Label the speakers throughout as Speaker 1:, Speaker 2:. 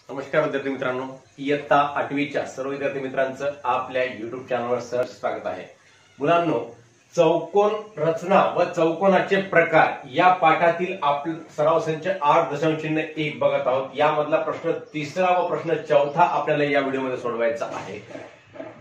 Speaker 1: नमस्कार विद्यार्थी मित्रांनो, इयत्ता 8वीच्या सर्व विद्यार्थी मित्रांचं आपल्या युट्यूब चॅनलवर सहर्ष स्वागत आहे। मुलांनो, चौकोन रचना व चौकोनाचे प्रकार या पाठातील आपण सराव संच 8.1 बघत आहोत। यामधला प्रश्न तिसरा व प्रश्न चौथा आपल्याला या व्हिडिओमध्ये सोडवायचा आहे।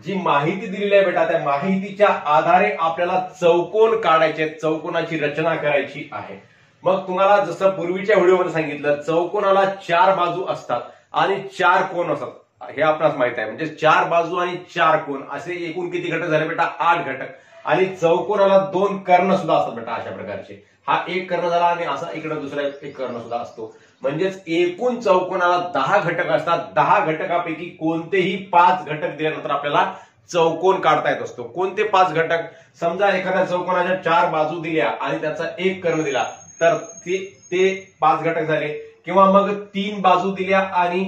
Speaker 1: जी माहिती दिलेली आहे बेटा, त्या माहितीच्या आधारे आपल्याला चौकोन काढायचे, चौकोनाची रचना करायची आहे। मग तुम्हाला जसं पूर्वीच्या व्हिडिओमध्ये सांगितलं, चौकोनाला 4 बाजू असतात आणि 4 कोन असतात, हे आपल्याला माहित आहे। म्हणजे 4 बाजू आणि 4 कोन असे एकूण किती घटक झाले बेटा? 8 घटक। आणि चौकोनाला 2 कर्ण सुद्धा असतात बेटा, अशा प्रकारचे। हा एक कर्ण झाला आणि असा इकडे दुसरा एक कर्ण सुद्धा असतो। म्हणजेच एकूण चौकोनाला 10 घटक असतात। 10 घटकापैकी कोणतेही 5 घटक दिल्यानंतर आपल्याला चौकोन काढता येत असतो। कोणते 5 घटक? समजा एखाद्या चौकोनाच्या 4 बाजू दिल्या आणि त्याचा एक कर्ण दिला तर ते 5 घटक झाले। किंवा मग 3 बाजू दिल्या आणि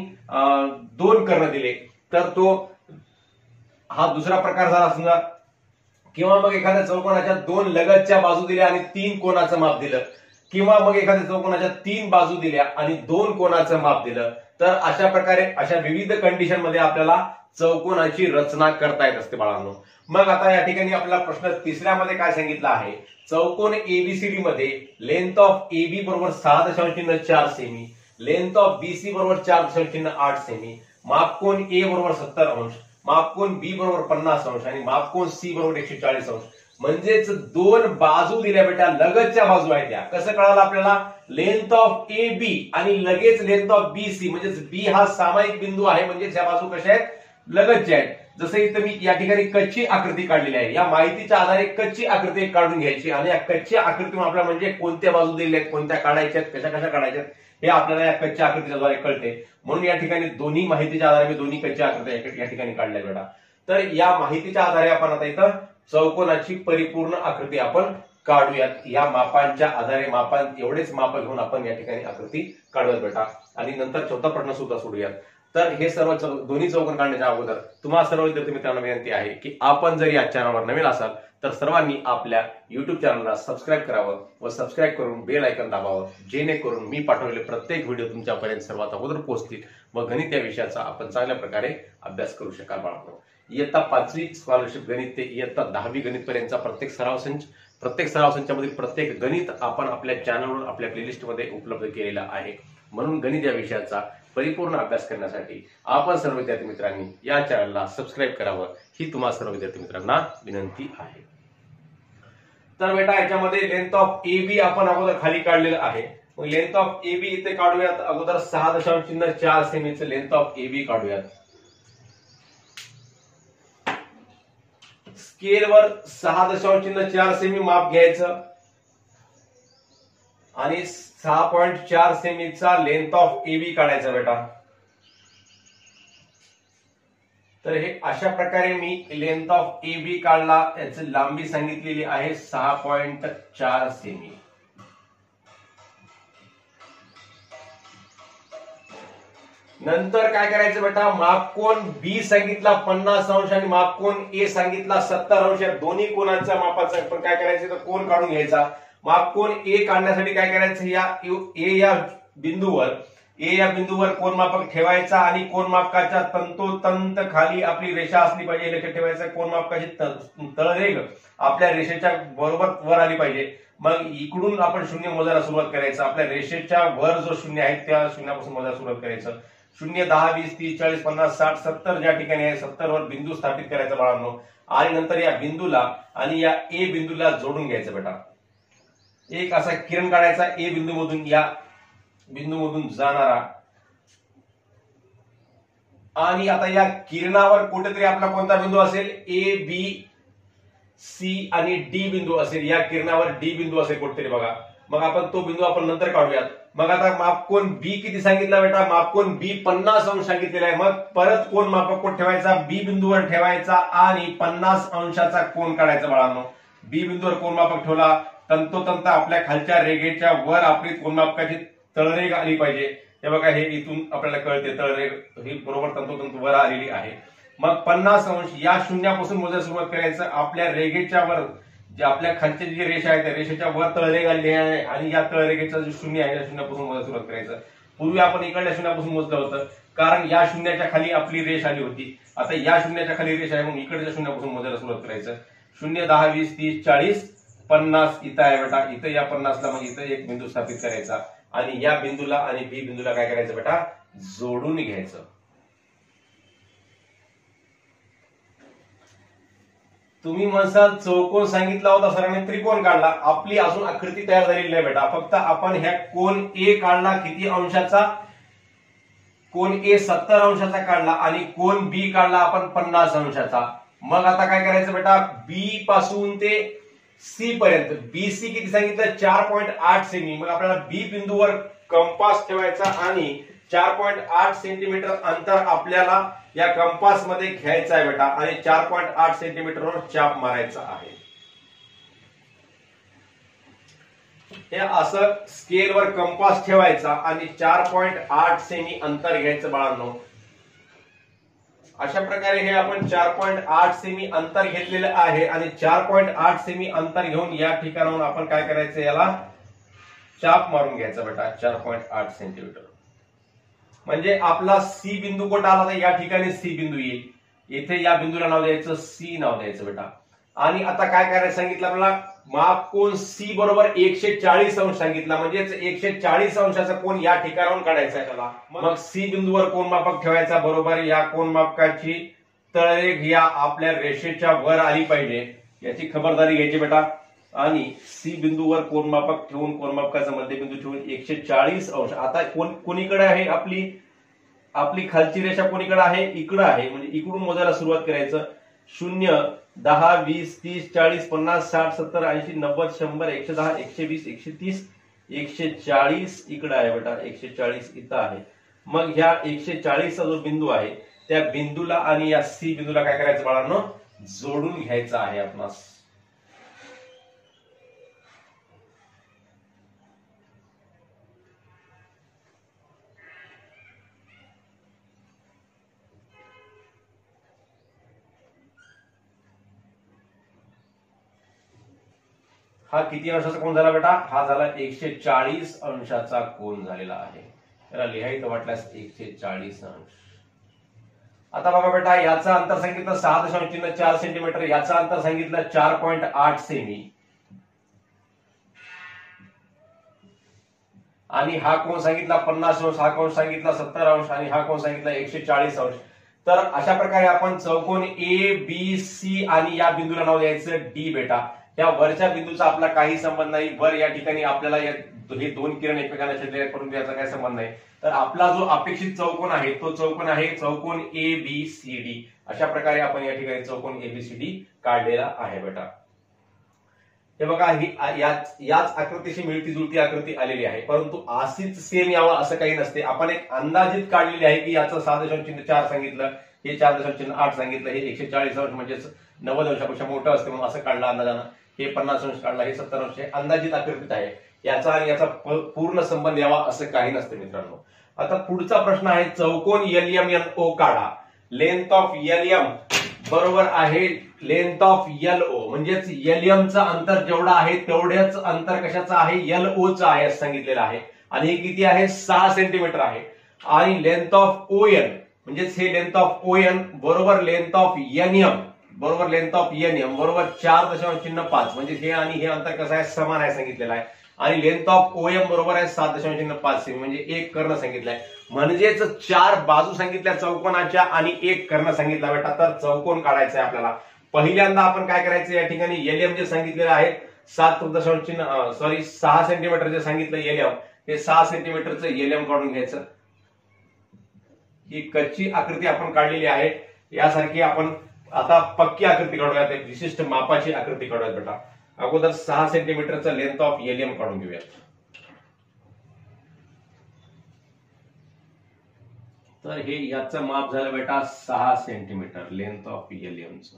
Speaker 1: 2 कर्ण दिले तर तो हा दुसरा प्रकार झाला समजा। किंवा मग एखाद्या चौकोनाच्या 2 लगतच्या बाजू दिल्या आणि 3 कोनाचं माप दिलं, किंवा मग एखाद्या चौकोनाच्या 3 बाजू दिल्या आणि 2 कोनाचं माप दिलं, तर अशा प्रकारे अशा विविध कंडिशन मध्ये आपल्याला चौकोनाची रचना करता येत असते बाळांनो। मग आता या ठिकाणी आपल्याला प्रश्न तिसऱ्यामध्ये काय सांगितलं आहे? चौकोन एबीसीडी मध्ये लेंथ ऑफ एबी बरोबर 6.4 सेमी, लेंथ ऑफ बीसी बरोबर 4.8 सेमी, मापकोन ए बरोबर 70 अंश, मापकोन बी बरोबर 50 अंश आणि मापकोन सी बरोबर 140 अंश। म्हणजेच 2 बाजू दिल्या बेटा, लगतच्या बाजू आहेत त्या। कसं कळालं आपल्याला? लेंथ ऑफ ए बी आणि लगेच लेंथ ऑफ बी सी, म्हणजेच बी हा सामायिक बिंदू आहे, म्हणजे या बाजू कशा आहेत? लगतच्या आहेत। जसं इथं मी या ठिकाणी कच्ची आकृती काढलेली आहे। या माहितीच्या आधारे कच्ची आकृती काढून घ्यायची आणि या कच्च्या आकृतीतून आपल्याला म्हणजे कोणत्या बाजू दिलेल्या आहेत, कोणत्या काढायच्या, कशा कशा काढायच्या हे आपल्याला या कच्च्या आकृतीच्या द्वारे कळते। म्हणून या ठिकाणी दोन्ही माहितीच्या आधारे मी दोन्ही कच्च्या आकृत्या या ठिकाणी काढल्या बेटा। तर या माहितीच्या आधारे आपण आता इथं चौकोनाची परिपूर्ण आकृती आपण काढूयात। या मापांच्या आधारे मापां एवढेच माप घेऊन आपण या ठिकाणी आकृती काढूयात बेटा। आणि नंतर चौथा प्रश्न सुद्धा सोडूयात। तर हे सर्व दोन्ही चौकोन काढण्याच्या अगोदर तुम्हाला सर्व विद्यार्थी मित्रांना विनंती आहे की आपण जर या चॅनलवर नवीन असाल तर सर्वांनी आपल्या युट्यूब चॅनलला सबस्क्राईब करावं व सबस्क्राईब करून बेल आयकॉन दाबावं, जेणेकरून मी पाठवलेले प्रत्येक व्हिडिओ तुमच्यापर्यंत सर्वात अगोदर पोहोचतील व गणित या विषयाचा आपण चांगल्या प्रकारे अभ्यास करू शकाल बाळांनो। इयत्ता 5वी स्कॉलरशिप गणित ते इयत्ता 10वी गणित पर्यंतचा प्रत्येक सराव संचामध्ये प्रत्येक गणित आपण आपल्या चॅनलवर आपल्या प्लेलिस्टमध्ये उपलब्ध केलेला आहे। म्हणून गणित या विषयाचा परिपूर्ण अभ्यास करण्यासाठी आपण सर्व विद्यार्थी मित्रांनी या चॅनलला सबस्क्राईब करावं, ही तुम्हाला सर्व विद्यार्थी मित्रांना विनंती आहे। तर बेटा याच्यामध्ये लेंथ ऑफ ए बी आपण अगोदर खाली काढलेलं आहे। मग लेंथ ऑफ ए बी इथे काढूयात। अगोदर 6.4 सेमीचं लेंथ ऑफ ए बी काढूयात। स्केलवर 6.4 सेमी माप घ्यायचं आणि 6.4 सेमीचा लेंथ ऑफ ए बी काढायचा बेटा। तर हे अशा प्रकारे मी लेंथ ऑफ ए बी काढला। याची लांबी सांगितलेली आहे 6.4 सेमी। नंतर काय करायचं बेटा? मापकोन बी सांगितला 50 अंश आणि मापकोन ए सांगितला 70 अंश। या दोन्ही कोनांच्या मापाचा आपण काय करायचं? तर कोन काढून घ्यायचा। मापकोन ए काढण्यासाठी काय करायचं? ए या बिंदूवर कोन मापक ठेवायचा आणि कोन मापकाच्या तंतोतंत खाली आपली रेषा असली पाहिजे, लक्षात ठेवायचं। कोन मापकाची तळरेघ आपल्या रेषेच्या बरोबर वर आली पाहिजे। मग इकडून आपण शून्य मोजायला सुरुवात करायचं। आपल्या रेषेच्या वर जो शून्य आहे त्या शून्यापासून मोजायला सुरुवात करायचं। 0, 10, 20, 30, 40, 50, 60, 70 ज्या ठिकाणी आहे 70 वर बिंदू स्थापित करायचा बाळांनो। आणि नंतर या बिंदूला आणि या ए बिंदूला जोडून घ्यायचं बेटा। एक असा किरण काढायचा ए बिंदूमधून, या बिंदूमधून जाणारा। आणि आता या किरणावर कुठेतरी आपला कोणता बिंदू असेल? ए बी सी आणि डी बिंदू असेल। या किरणावर डी बिंदू असेल कुठेतरी बघा। मग आपण तो बिंदू आपण नंतर काढूयात। मग आता मापकोन बी किती सांगितला बेटा? मापकोन बी 50 अंश सांगितलेला आहे। मग परत कोन मापक कोण ठेवायचा? बी बिंदूवर ठेवायचा आणि 50 अंशाचा कोन काढायचा बाळांनो। बी बिंदूवर कोन मापक ठेवला, तंतोतंत आपल्या खालच्या रेघेच्या वर आपली कोन मापकाची तळरेघ आली पाहिजे। हे बघा, हे इथून आपल्याला कळते तळरेघ ही बरोबर तंतोतंत वर आलेली आहे। मग 50 अंश या शून्यापासून मोजायला सुरुवात करायचं। आपल्या रेघेच्या वर जे आपल्या खालची जी रेषा आहे त्या रेषेच्या वर तळरेघ आली आहे आणि या तळरेघेचा जो शून्य आहे त्या शून्यापासून मोजायला सुरुवात करायचं। पूर्वी आपण इकडल्या शून्यापासून मोजलं होतं, कारण या शून्याच्या खाली आपली रेष आली होती. आता या शून्याच्या खाली रेष आहे म्हणून इकडच्या शून्यापासून मोजायला सुरुवात करायचं. 0, 10, 20, 30, 40, 50 इथं आहे बेटा. इथं या 50ला मग इथं एक बिंदू स्थापित करायचा आणि या बिंदूला आणि बी बिंदूला काय करायचं बेटा, जोडून घ्यायचं. तुम्ही म्हणसाल चौकोन सांगितला होता सरांनी, त्रिकोण काढला. आपली अजून आकृती तयार झालेली नाही बेटा. फक्त आपण ह्या कोन ए काढला किती अंशाचा, कोन ए 70 अंशाचा काढला आणि कोन बी काढला आपण 50 अंशाचा. मग आता काय करायचं बेटा, बी पासून ते सी पर्यंत, बीसी किती सांगितलं, 4.8 सेमी. मग आपल्याला बी बिंदूवर कंपास ठेवायचा आणि 4.8 सेंटीमीटर अंतर आपल्याला या कंपास मध्ये घ्यायचं आहे बेटा आणि 4.8 सेंटीमीटरवर चाप मारायचा आहे. हे असं स्केलवर कंपास ठेवायचा आणि 4.8 सेमी अंतर घ्यायचं बाळांनो. अशा प्रकारे हे आपण 4.8 सेमी अंतर घेतलेलं आहे आणि 4.8 सेमी अंतर घेऊन या ठिकाणाहून आपण काय करायचं, याला चाप मारून घ्यायचा बेटा 4.8 सेंटीमीटर. म्हणजे आपला सी बिंदू कुठं आला, तर या ठिकाणी सी बिंदू येईल. इथे या बिंदूला नाव द्यायचं, सी नाव द्यायचं बेटा. आणि आता काय करायचं सांगितलं आपल्याला, माप कोन सी बरोबर 140 अंश सांगितला. म्हणजेच 140 अंशाचा कोन या ठिकाणाहून काढायचा आहे त्याला. मग सी बिंदूवर कोन मापक ठेवायचा, बरोबर या कोन मापकाची तळरेघ या आपल्या रेषेच्या वर आली पाहिजे, याची खबरदारी घ्यायची बेटा. आणि सी बिंदूवर कोन मापक ठेवून कोन मापकाचा मध्यबिंदू ठेवून 140 अंश. आता कोणीकडे आहे आपली खालची रेषा, कोणीकडे आहे, इकडे आहे. म्हणजे इकडून मोजायला सुरुवात करायचं. 0, 10, 20, 30, 40, 50, 60, 70, 80, 90, 100, 110, 120, 130, 140 इकडे आहे बेटा. 140 इथं आहे. मग ह्या 140चा जो बिंदू आहे त्या बिंदूला आणि या सी बिंदूला काय करायचं बाळांनो, जोडून घ्यायचं आहे आपणास. हा किती अंशाचा कोन झाला बेटा, हा झाला 140 अंशाचा कोन झालेला आहे. त्याला लिहायचं वाटल्यास 140 अंश. आता बघा बेटा, याचा अंतर सांगितलं 6.4 सेंटीमीटर, याचा अंतर सांगितलं 4.8 सेमी. आणि हा कोन सांगितला 50 अंश, हा कोन सांगितला 70 अंश आणि हा कोन सांगितला 140 अंश. तर अशा प्रकारे आपण चौकोन ए बी सी आणि या बिंदूला नाव द्यायचं डी बेटा. या वरच्या बिंदूचा आपला काही संबंध नाही. वर या ठिकाणी आपल्याला हे दोन किरण एकमेकांना छेदले आहेत, परंतु याचा काही संबंध नाही. तर आपला जो अपेक्षित चौकोन आहे तो चौकोन आहे चौकोन ए बी सी डी. अशा प्रकारे आपण या ठिकाणी चौकोन ए बी सी डी काढलेला आहे बेटा. हे बघा, ही याच आकृतीशी मिळती जुळती आकृती आलेली आहे, परंतु अशीच सेम यावं असं काही नसते. आपण एक अंदाजित काढलेली आहे की याचं 6.4 सांगितलं, हे 4.8 सांगितलं, हे 140 अंश म्हणजेच 90 अंशापेक्षा मोठं असते म्हणून असं काढलं अंदाजानं. हे 50 अंश काढला, हे 70 अंश, हे अंदाजित आकृतीत आहे. याचा आणि याचा पूर्ण संबंध यावा असं काही नसते मित्रांनो. आता पुढचा प्रश्न आहे, चौकोन LMNO काढा. लेंथ ऑफ LM बरोबर आहे लेंथ ऑफ LO. म्हणजेच LMचं अंतर जेवढं आहे तेवढ्याच अंतर कशाचं आहे, LOचं आहे असं सांगितलेलं आहे. आणि हे किती आहे, 6 सेंटीमीटर आहे. आणि लेंथ ऑफ ON म्हणजेच हे लेंथ ऑफ ON बरोबर लेंथ ऑफ NM बरोबर लेंथ ऑफ NM बरोबर 4.5. म्हणजे हे आणि हे अंतर कसं आहे, समान आहे सांगितलेलं आहे. आणि लेंथ ऑफ OM बरोबर आहे 7.5 सेमी. म्हणजे एक कर्ण सांगितलंय. म्हणजेच 4 बाजू सांगितल्या चौकोनाच्या आणि एक कर्ण सांगितला बेटा. तर चौकोन काढायचा आहे आपल्याला. पहिल्यांदा आपण काय करायचं, या ठिकाणी LM जे सांगितलेलं आहे 6 सेंटीमीटर जे सांगितलं LM, हे 6 सेंटीमीटरचं LM काढून घ्यायचं. ही कच्ची आकृती आपण काढलेली आहे. यासारखी आपण आता पक्की आकृती काढूयात, एक विशिष्ट मापाची आकृती काढूयात बेटा. अगोदर 6 सेंटीमीटरचं लेंथ ऑफ LM काढून घेऊयात. तर हे याचं माप झालं बेटा 6 सेंटीमीटर लेंथ ऑफ LMचं.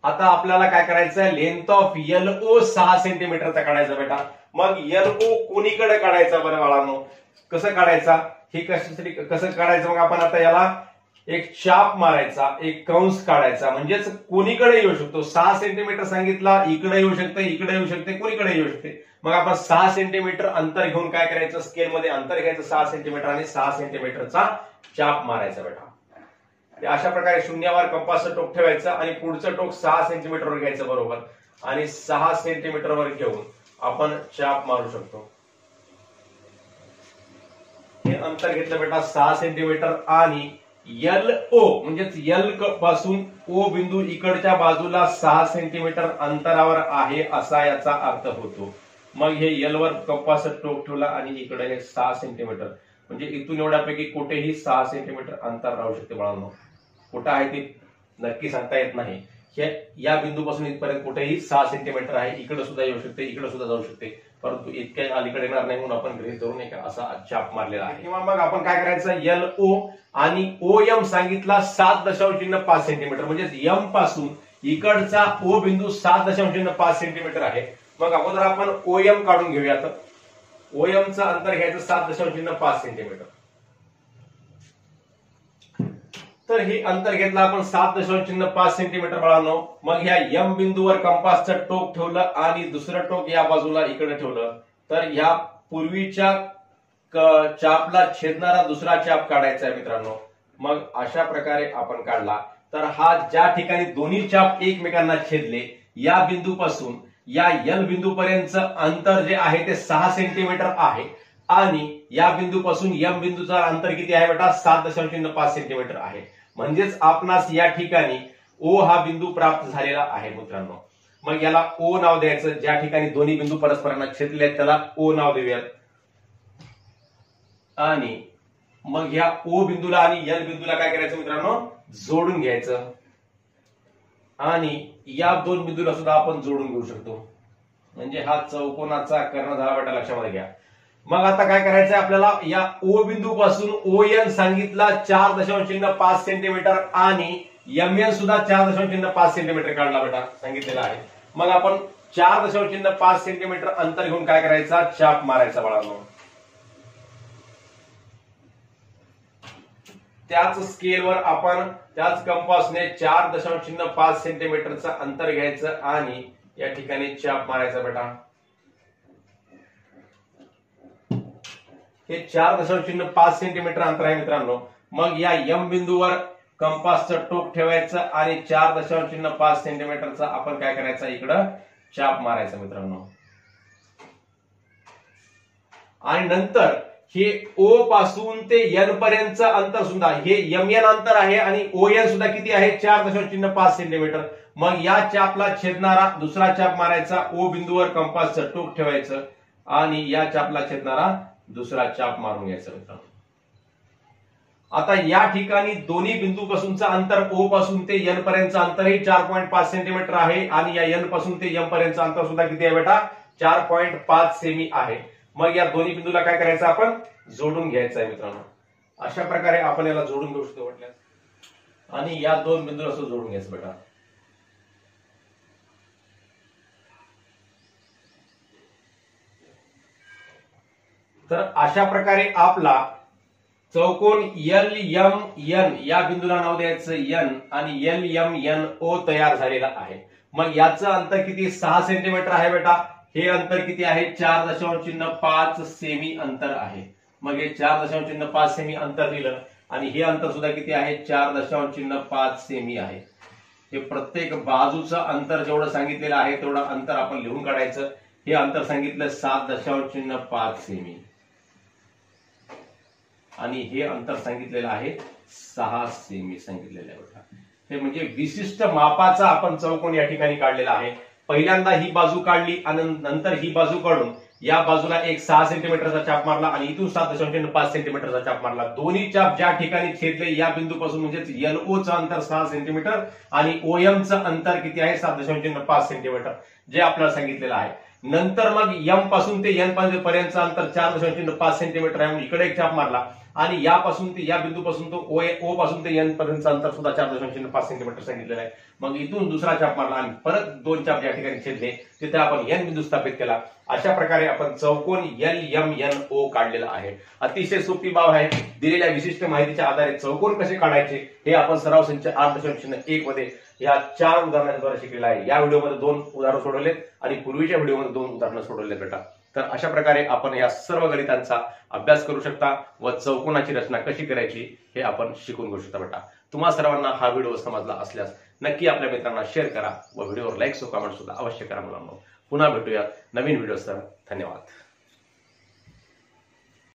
Speaker 1: आता आपल्याला काय करायचं, लेंथ ऑफ LO 6 सेंटीमीटरचा काढायचा बेटा. मग LO कोणीकडे काढायचा बरं बाळांनो, कसं काढायचा, हे कशासाठी कसं काढायचं, मग आपण आता याला एक चाप मारायचा, एक कंस काढायचा, म्हणजेच कोणीकडे येऊ शकतो. 6 सेंटीमीटर सांगितला, इकडे येऊ शकते, इकडे येऊ शकते, कोणीकडे येऊ शकते. मग आपण 6 सेंटीमीटर अंतर घेऊन काय करायचं, स्केलमध्ये अंतर घ्यायचं 6 सेंटीमीटर आणि 6 सेंटीमीटरचा चाप मारायचा बेटा. अशा प्रकारे शून्यावर कंपासचं टोक ठेवायचं आणि पुढचं टोक 6 सेंटीमीटरवर घ्यायचं बरोबर, आणि 6 सेंटीमीटरवर घेऊन आपण चाप मारू शकतो. हे अंतर घेतलं बेटा 6 सेंटीमीटर आणि LO म्हणजेच L पासून O बिंदू इकडच्या बाजूला 6 सेंटीमीटर अंतरावर आहे असा याचा अर्थ होतो. मग हे L वर कंपासचं टोक ठेवला आणि इकडे हे 6 सेंटीमीटर, म्हणजे इथून एवढ्यापैकी कुठेही 6 सेंटीमीटर अंतर राहू शकते बाळांनो. कुठं आहे ते नक्की सांगता येत नाही. हे या बिंदूपासून इथपर्यंत कुठेही 6 सेंटीमीटर आहे, इकडे सुद्धा येऊ शकते, इकडे सुद्धा जाऊ शकते, परंतु इतक्या अलीकडे येणार नाही म्हणून आपण गृहीत धरून असा चाप मारलेला आहे. किंवा मग आपण काय करायचं, LO आणि OM सांगितला 7.5 सेंटीमीटर, म्हणजे M पासून इकडचा O बिंदू 7.5 सेंटीमीटर आहे. मग अगोदर आपण OM काढून घेऊयात. OM चं अंतर घ्यायचं 7.5 सेंटीमीटर. तर हे अंतर घेतलं आपण 7.5 सेंटीमीटर बाळांनो. मग ह्या M बिंदूवर कंपासचं टोक ठेवलं आणि दुसरं टोक या बाजूला इकडे ठेवलं, तर या पूर्वीच्या चापला छेदणारा दुसरा चाप काढायचा आहे मित्रांनो. मग अशा प्रकारे आपण काढला तर हा ज्या ठिकाणी दोन्ही चाप एकमेकांना छेदले या बिंदूपासून या L बिंदूपर्यंतचं अंतर जे आहे ते 6 सेंटीमीटर आहे आणि या बिंदूपासून M बिंदूचा अंतर किती आहे बेटा, 7.5 सेंटीमीटर आहे. म्हणजेच आपणास या ठिकाणी O हा बिंदू प्राप्त झालेला आहे मित्रांनो. मग याला O नाव द्यायचं. ज्या ठिकाणी दोन्ही बिंदू परस्परांना छेदले आहेत त्याला O नाव देऊयात. आणि मग या O बिंदूला आणि L बिंदूला काय करायचं मित्रांनो, जोडून घ्यायचं. आणि या दोन बिंदूला सुद्धा आपण जोडून घेऊ शकतो. म्हणजे हा चौकोनाचा कर्ण झाला बेटा, लक्षामध्ये घ्या. मग आता काय करायचंय आपल्याला, या O बिंदू पासून ON सांगितला 4.5 सेंटीमीटर आणि MN सुद्धा 4.5 सेंटीमीटर काढला बेटा, सांगितलेला आहे. मग आपण 4.5 सेंटीमीटर अंतर घेऊन काय करायचा, चाप मारायचा बाळांनो. त्याच स्केलवर आपण त्याच कंपासने 4.5 सेंटीमीटरचं अंतर घ्यायचं आणि या ठिकाणी चाप मारायचा बेटा. हे 4.5 सेंटीमीटर अंतर आहे मित्रांनो. मग या M बिंदूवर कंपासचं टोक ठेवायचं आणि 4.5 सेंटीमीटरचा आपण काय करायचं, इकडं चाप मारायचा मित्रांनो. आणि नंतर हे O पासून ते N पर्यंतचं अंतर सुद्धा हे MN अंतर आहे आणि ON सुद्धा किती आहे, 4.5 सेंटीमीटर. मग या चापला छेदणारा दुसरा चाप मारायचा, O बिंदूवर कंपासचं टोक ठेवायचं आणि या चापला छेदणारा दुसरा चाप मारून घ्यायचा मित्रांनो. आता या ठिकाणी दोन्ही बिंदूपासूनचं अंतर O पासून ते N पर्यंतचं अंतर हे 4.5 सेंटीमीटर आहे आणि या N पासून ते M पर्यंतचं अंतर सुद्धा किती आहे बेटा, 4.5 सेमी आहे. मग या दोन्ही बिंदूला काय करायचं, आपण जोडून घ्यायचं आहे मित्रांनो. अशा प्रकारे आपण याला जोडून घेऊ शकतो म्हटल्यास. आणि या दोन बिंदूला असं जोडून घ्यायचं बेटा. तर अशा प्रकारे आपला चौकोन LMN या बिंदूला नाव द्यायचं N आणि LMNO तयार झालेला आहे. मग याचं अंतर किती, 6 सेंटीमीटर आहे बेटा. हे अंतर किती आहे, 4.5 सेमी अंतर आहे. मग हे 4.5 सेमी अंतर दिलं आणि हे अंतर सुद्धा किती आहे, 4.5 सेमी आहे. हे प्रत्येक बाजूचं अंतर जेवढं सांगितलेलं आहे तेवढं अंतर आपण लिहून काढायचं. हे अंतर सांगितलं 7.5 सेमी आणि हे अंतर सांगितलेलं आहे 6 सेमी सांगितलेलं आहे. हे म्हणजे विशिष्ट मापाचा आपण चौकोन या ठिकाणी काढलेला आहे. पहिल्यांदा ही बाजू काढली आणि नंतर ही बाजू काढून या बाजूला एक 6 सेंटीमीटरचा चाप मारला आणि इथून 7.5 सेंटीमीटरचा चाप मारला. दोन्ही चाप ज्या ठिकाणी छेदले या बिंदूपासून म्हणजेच LO चं अंतर 6 सेंटीमीटर आणि OM चं अंतर किती आहे, 7.5 सेंटीमीटर जे आपल्याला सांगितलेलं आहे. नंतर मग M पासून ते N पर्यंतचं अंतर 4.5 सेंटीमीटर आहे. इकडे एक चाप मारला आणि यापासून ते या बिंदूपासून तो ओ पासून ते एन पर्यंतचं अंतर सुद्धा 4.05 सेंटीमीटर सांगितलेलं आहे. मग इथून दुसरा चाप मारला आणि परत 2 चाप या ठिकाणी छेदले, तिथे आपण एन बिंदू स्थापित केला. अशा प्रकारे आपण चौकोन LMNO काढलेला आहे. अतिशय सोपी बाब आहे. दिलेल्या विशिष्ट माहितीच्या आधारे चौकोन कसे काढायचे हे आपण सराव संच 8.1 मध्ये या 4 उदाहरणांद्वारे शिकलेला आहे. या व्हिडिओमध्ये 2 उदाहरणं सोडवलेत आणि पूर्वीच्या व्हिडिओमध्ये 2 उदाहरणं सोडवलेत बेटा. तर अशा प्रकारे आपण या सर्व गणितांचा अभ्यास करू शकता व चौकोनाची रचना कशी करायची हे आपण शिकून घेऊ शकता बेटा. तुम्हा सर्वांना हा व्हिडिओ समजला असल्यास नक्की आपल्या मित्रांना शेअर करा व व्हिडिओवर लाईक व कमेंट सुद्धा अवश्य करा मुलांनो. पुन्हा भेटूया नवीन व्हिडिओसह. धन्यवाद.